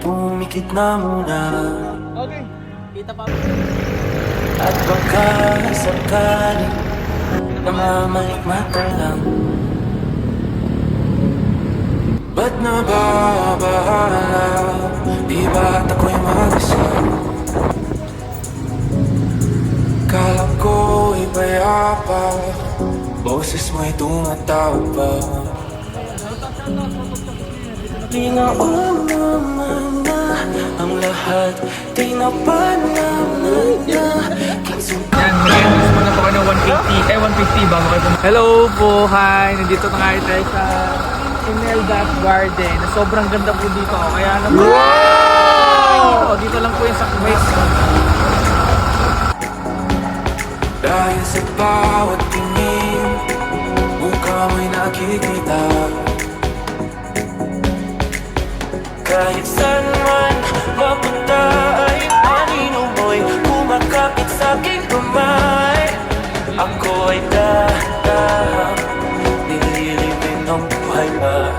pumikit na muna. Okay, kita pa. At baka sakaling namamalikmata lang. Ba't nababahala? Di ba't ako'y mag-isa? Kala ko'y payapa, boses mo'y tumatawag pa. Linaon naman na ang lahat, di napanamnan na. Yan, mag-endorse muna po kayo ng 150 bago kayo pumunta. Hello po, hi! Nandito na nga tayo sa Imelda's Garden. Sobrang ganda po dito. Kaya naman, wow! Dito lang po yung sa Kuwait. Dahil sa bawat tingin, mukha mo'y nakikita. Kahit saan man mapunta ay anino mo'y kumakapit sa aking kamay. Ako ay dahan, nililibing ng buhay pa.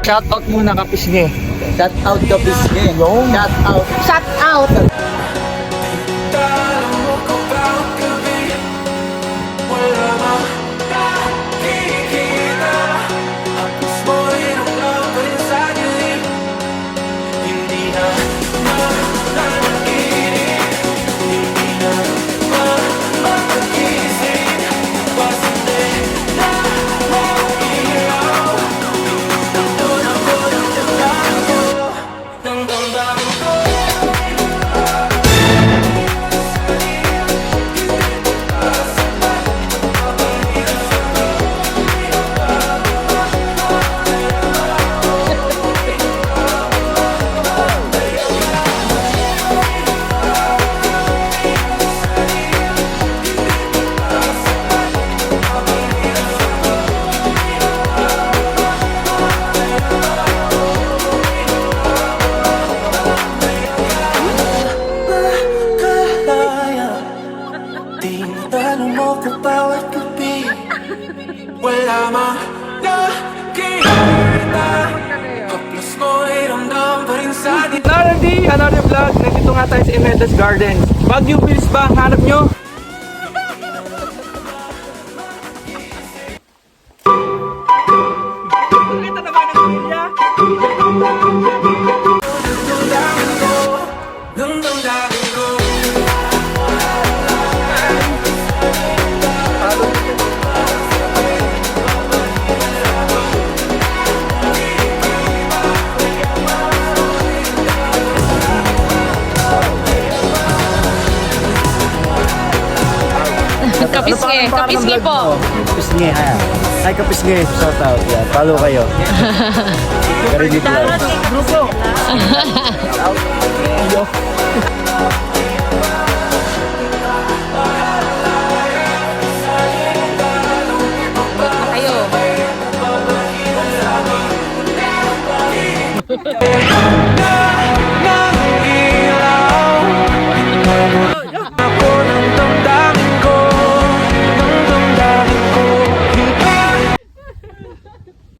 Shout out muna Kapisngi. Shout out ka Pisngi. Shout out. Shout out! Talo mo ko bawat gabi, wala mang nakikita. Ang puso mo'y naglaw pa rin sa dilim, hindi na mananaginip, hindi na mapag-isip. Pasande na mag-ilaw, nandun ako ng damdamin ko, ng damdamin ko. Kalaya, di natalo mo ko bawat gabi, wala mang nakikita. Haplos mo'y ramdam pa rin sa di. Narandi, another vlog. Nandito nga tayo sa Imelda's Garden. Baguio Pills ba ang hanap nyo? Kita naman ang pamilya. Damdamin ko, ng damdamin ko. Kapisngi, kapisngi po. Pisngi, ha. Hi ka Pisngi. Shout out. Yan. Follow kayo. Very good vlog. Grupo.